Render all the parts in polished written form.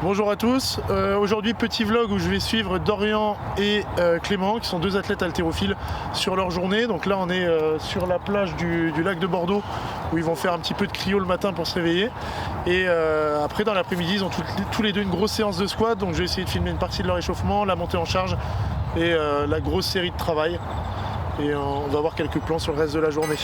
Bonjour à tous, aujourd'hui petit vlog où je vais suivre Dorian et Clément qui sont deux athlètes haltérophiles sur leur journée. Donc là on est sur la plage du lac de Bordeaux où ils vont faire un petit peu de cryo le matin pour se réveiller. Et après dans l'après-midi ils ont tous les deux une grosse séance de squat, donc je vais essayer de filmer une partie de leur échauffement, la montée en charge et la grosse série de travail. Et on va avoir quelques plans sur le reste de la journée.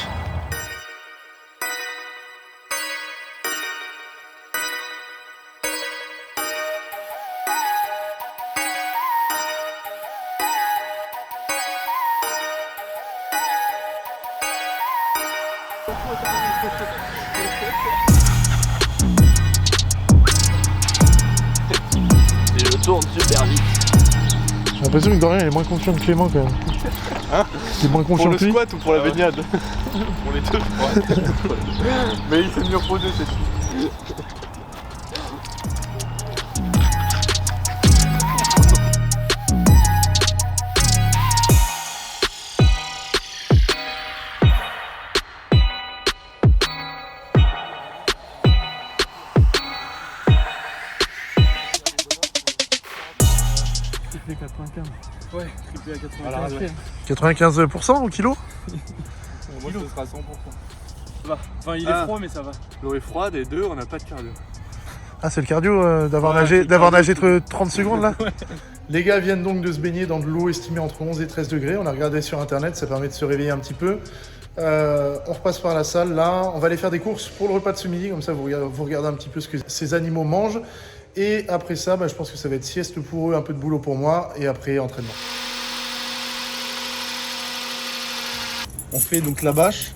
Et je tourne super vite. J'ai l'impression que Dorian est moins confiant que Clément quand même. Hein? Il est moins confiant pour le que lui. squat ou pour la baignade? Pour les deux, je crois. Mais il s'est mieux reposé, c'est tout. Triplé 95. Ouais, triplé à 95. Alors, ouais. 95% au kilo? Moi, ce sera 100%. Ça va. Enfin, il est froid, mais ça va. L'eau est froide et deux, on n'a pas de cardio. Ah, c'est le cardio d'avoir nagé 30 secondes là? Ouais. Les gars viennent donc de se baigner dans de l'eau estimée entre 11 et 13 degrés. On a regardé sur internet, ça permet de se réveiller un petit peu. On repasse par la salle là. On va aller faire des courses pour le repas de ce midi, comme ça vous regardez un petit peu ce que ces animaux mangent. Et après ça, je pense que ça va être sieste pour eux, un peu de boulot pour moi, et après entraînement. On fait donc la bâche,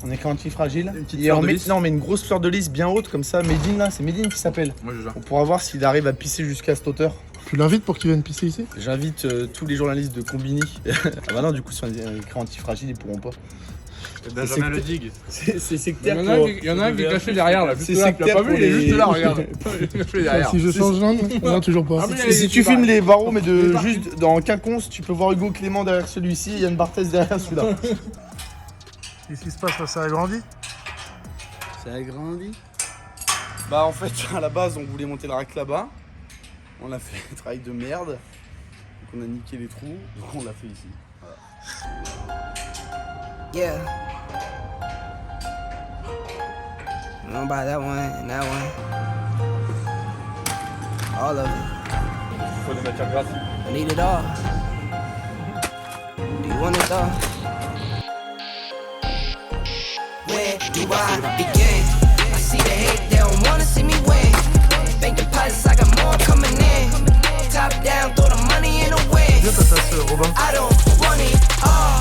on est anti-fragile. Une petite Et fleur on de met, lys. non, on met une grosse fleur de lys bien haute comme ça. Medine là, c'est Medine qui s'appelle. Moi, je gère. On pourra voir s'il arrive à pisser jusqu'à cette hauteur. Tu l'invites pour qu'il vienne pisser ici? J'invite tous les journalistes de Combini. Ah bah non, du coup, si on est écrit anti-fragile, ils pourront pas. Benjamin le digue. C'est Il sectaire. y en a un qui est caché derrière là. C'est Juste là. Tu l'as pas sectaire vu, il est pour les- juste là, regarde. Il est caché derrière. Si je change l'angle? Non, toujours pas. Ah, mais Si tu filmes les barreaux, mais de juste dans quinconce, tu peux voir Hugo Clément derrière celui-ci et Yann Barthès derrière celui-là. Qu'est-ce qui se passe là? Ça a grandi? Ça a grandi. Bah en fait, à la base, on voulait monter le rack là-bas. On a fait un travail de merde. Donc on a niqué les trous, donc on l'a fait ici. Yeah. I don't buy that one and that one. All of it. Il faut des matières grasses. I need it all. Do you want it all? Where do I begin? I see the hate, they don't wanna see me win. Bank deposits, I got more coming in. Top down, throw the money in the wind. Bien ta tasse, Robin. I don't want it all.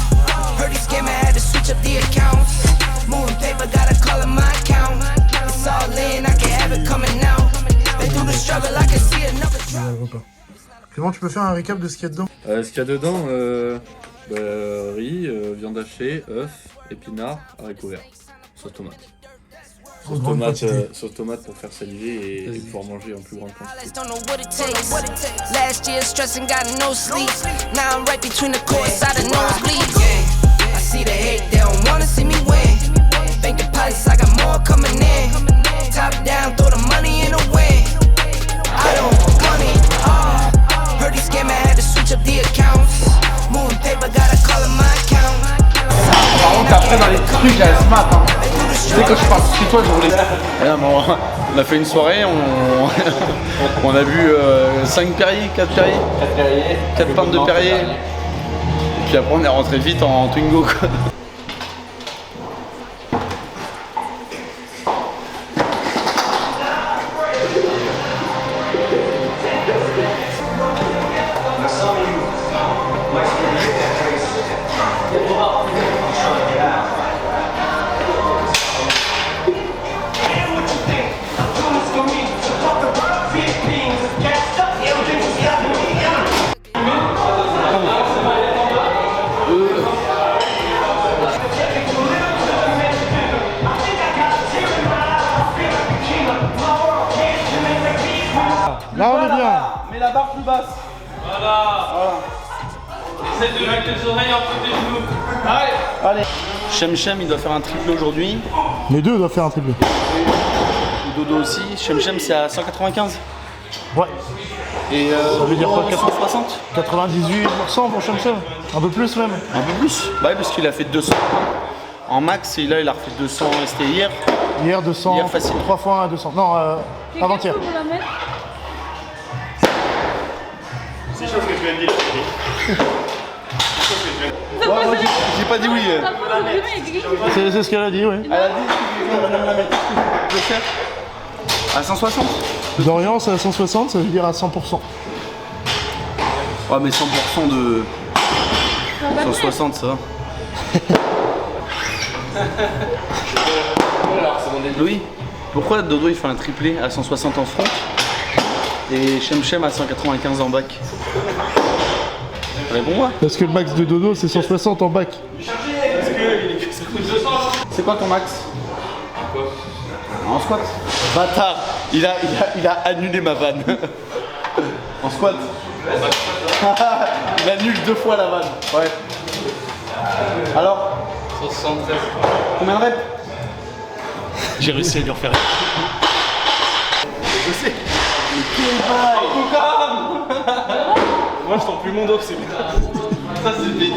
Heard these scammer had to switch up the accounts. Moving paper, gotta call it my account. It's all in, I can have it coming out. Been through the struggle, I can see another drop. Clément, tu peux faire un récap de ce qu'il y a dedans? Ce qu'il y a dedans, riz, viande hachée, œufs, épinards, haricots verts, sauce tomate. Sauce tomate pour faire saliver et pouvoir manger en plus grande quantité. Don't know what it takes. Last year stressing, got no sleep. Now I'm right between the courts, out of nosebleeds. Yeah, I see the hate, they don't wanna see me win. Bank deposits, I got more coming in. Top down, throw the money in the wind. I don't want it all. Heard these scammer had to switch up the accounts. Moving paper, gotta call it my account. Par contre, après, dans les trucs, il y a Smart. Hein. Tu sais, quand je parle chez toi, je voulais. On a fait une soirée, on a bu 5 Perrier, 4 Perrier, 4 pintes de Perrier. Et puis après on est rentré vite en Twingo quoi. Là, on est bien. Mets la barre plus basse. Essaye de mettre les oreilles en dessous des genoux. Allez. Allez. Shem il doit faire un triplé aujourd'hui. Les deux doivent faire un triplé. Dodo aussi. Shem c'est à 195. Ouais. Et ça veut dire quoi, 160 98% pour Chemchem. Un peu plus même. Un peu plus. Bah ouais, parce qu'il a fait 200 en max et là il a refait 200, c'était hier. Hier 200, Hier, facile. 3 fois 1 à 200. Non, avant-hier. C'est chaud ce que tu viens de dire. Ouais, moi j'ai pas dit oui. C'est ce qu'elle a dit, oui. Elle a dit madame la mettre. Je vais faire à 160. Dorian, c'est à 160, ça veut dire à 100%. Ouais, mais 100% de 160, ça va. Louis, pourquoi Dodo il fait un triplé à 160 en front et Chemchem à 195 en bac? Réponds-moi. Parce que le max de Dodo, c'est 160 en bac. C'est quoi ton max? En squat. Bâtard, il a annulé ma vanne. En squat. Il annule 2 fois la vanne. Ouais. Alors 176. combien de reps? J'ai réussi à lui refaire. Je sais. Moi je sens plus mon dos, c'est bien. Ça c'est bien.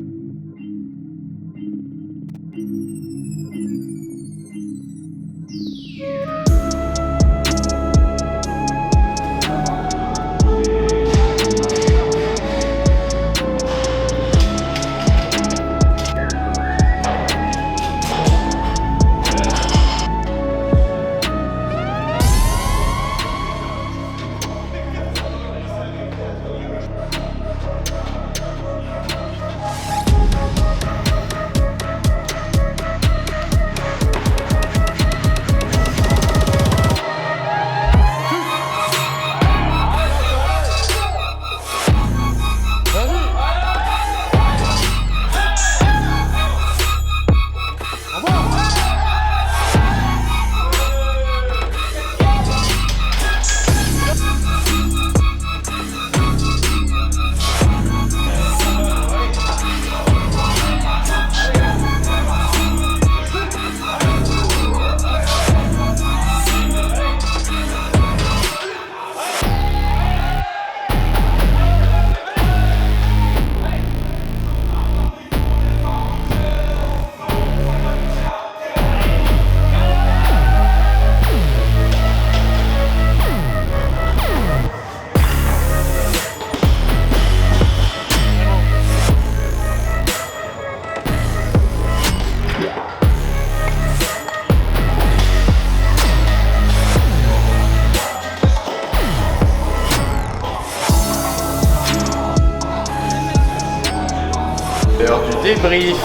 L'heure du débrief.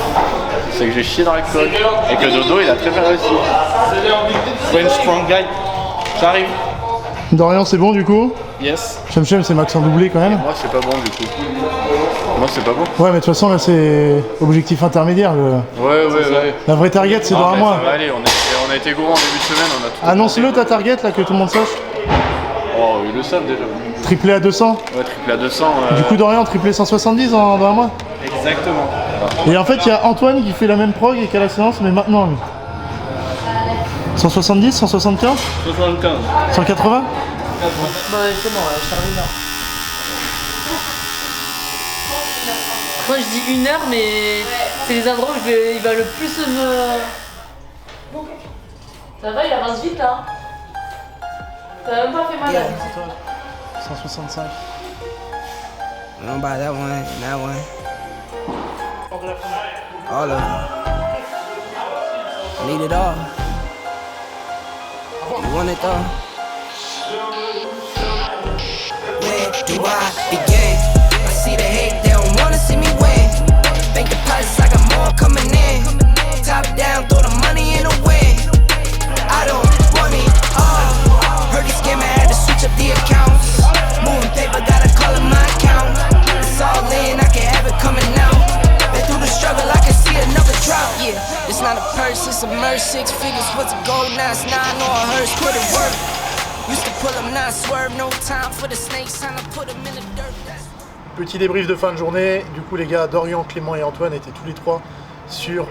C'est que j'ai chié dans la coque. Et que Dodo il a très bien réussi. French strong guy. J'arrive. Dorian, c'est bon du coup? Yes. Chemchem, c'est max en doublé quand même. Moi c'est pas bon du coup. Moi c'est pas bon. Ouais, mais de toute façon, là, c'est objectif intermédiaire. Ouais. La vraie target, c'est dans un mois. Ça va aller, on a été gourmand en début de semaine, on a tout. Annonce-le ta target, là, que tout le monde sache. Oh, ils le savent déjà. Triplé à 200. Ouais, triplé à 200. Du coup, Dorian, triplé 170 dans un mois. Exactement. Et en fait, il y a Antoine qui fait la même prog et qui a la séance, mais maintenant, lui. 170, 175, 75. 180. Bah c'est bon, je termine là. Moi je dis 1 heure, mais c'est les endroits où il va le plus me... Ça va, il avance vite là. T'as même pas fait mal là. 165. Don't buy that one, that one. All of them. Need it all. You want it all? Where do I begin? I see the hate, they don't wanna see me win. Bank deposits, I got more coming in. Top down, throw the money in the wind. I don't want it all. Heard the scammer had to switch up the accounts. Moving paper, gotta call it my account. It's all in, I can have it coming out. Been through the struggle, I can see another drought. Yeah, it's not a purse, it's a merch. 6 figures, what's a goal? Now it's 9 or a hearse. Put it work. Used to pull them, not swerve. No time for the snakes, time to put them in the dirt. Petit débrief de fin de journée. Du coup, les gars, Dorian, Clément et Antoine étaient tous les trois sur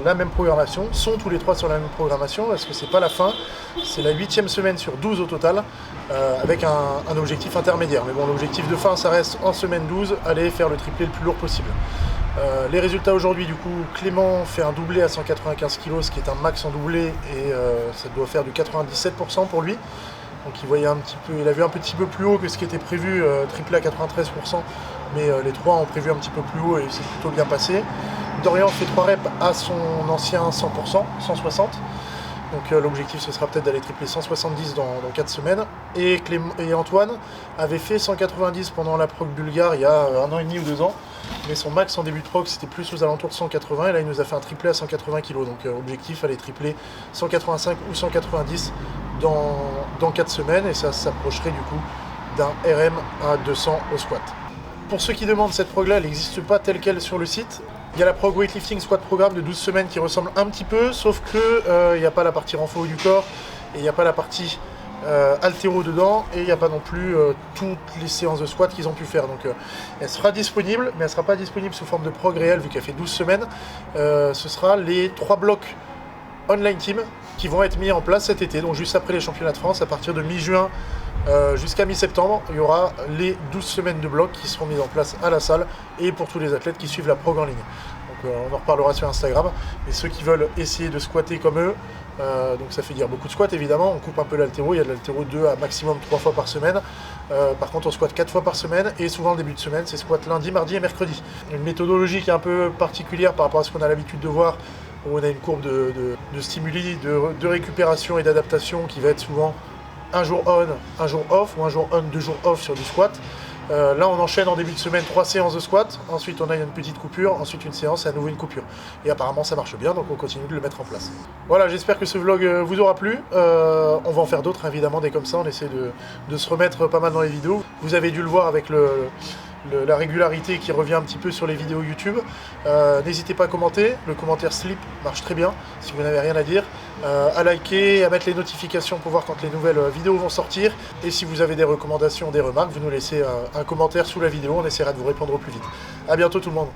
la même programmation, sont tous les 3 sur la même programmation, parce que c'est pas la fin, c'est la 8e semaine sur 12 au total, avec un objectif intermédiaire. Mais bon, l'objectif de fin, ça reste en semaine 12, aller faire le triplé le plus lourd possible. Les résultats aujourd'hui, du coup, Clément fait un doublé à 195 kg, ce qui est un max en doublé, et ça doit faire du 97% pour lui. Donc il a vu un petit peu plus haut que ce qui était prévu, triplé à 93%, mais les 3 ont prévu un petit peu plus haut et c'est plutôt bien passé. Dorian fait 3 reps à son ancien 100%, 160. Donc l'objectif ce sera peut-être d'aller tripler 170 dans 4 semaines. Et Antoine avait fait 190 pendant la prog bulgare il y a 1 an et demi ou 2 ans. Mais son max en début de prog c'était plus aux alentours de 180 et là il nous a fait un triplé à 180 kg. Donc objectif aller tripler 185 ou 190 dans 4 semaines et ça s'approcherait du coup d'un RM à 200 au squat. Pour ceux qui demandent, cette prog là, elle n'existe pas telle qu'elle sur le site. Il y a la prog weightlifting squat programme de 12 semaines qui ressemble un petit peu, sauf que il n'y a pas la partie renfort du corps et il n'y a pas la partie haltéro dedans et il n'y a pas non plus toutes les séances de squat qu'ils ont pu faire. Donc elle sera disponible, mais elle ne sera pas disponible sous forme de prog réelle vu qu'elle fait 12 semaines. Ce sera les 3 blocs online team qui vont être mis en place cet été, donc juste après les championnats de France, à partir de mi-juin jusqu'à mi-septembre, il y aura les 12 semaines de blocs qui seront mises en place à la salle et pour tous les athlètes qui suivent la prog en ligne. Donc on en reparlera sur Instagram, mais ceux qui veulent essayer de squatter comme eux, donc ça fait dire beaucoup de squats évidemment, on coupe un peu l'haltéro, il y a de l'haltéro 2 à maximum 3 fois par semaine, par contre on squatte 4 fois par semaine et souvent le début de semaine c'est squat lundi, mardi et mercredi. Une méthodologie qui est un peu particulière par rapport à ce qu'on a l'habitude de voir, où on a une courbe de stimuli, de récupération et d'adaptation qui va être souvent un jour on, un jour off, ou un jour on, 2 jours off sur du squat. Là on enchaîne en début de semaine 3 séances de squat, ensuite on a une petite coupure, ensuite une séance et à nouveau une coupure. Et apparemment ça marche bien, donc on continue de le mettre en place. Voilà, j'espère que ce vlog vous aura plu. On va en faire d'autres évidemment, des comme ça, on essaie de se remettre pas mal dans les vidéos. Vous avez dû le voir avec la régularité qui revient un petit peu sur les vidéos YouTube. N'hésitez pas à commenter, le commentaire slip marche très bien si vous n'avez rien à dire, à liker, à mettre les notifications pour voir quand les nouvelles vidéos vont sortir, et si vous avez des recommandations, des remarques, vous nous laissez un commentaire sous la vidéo, on essaiera de vous répondre au plus vite. A bientôt tout le monde.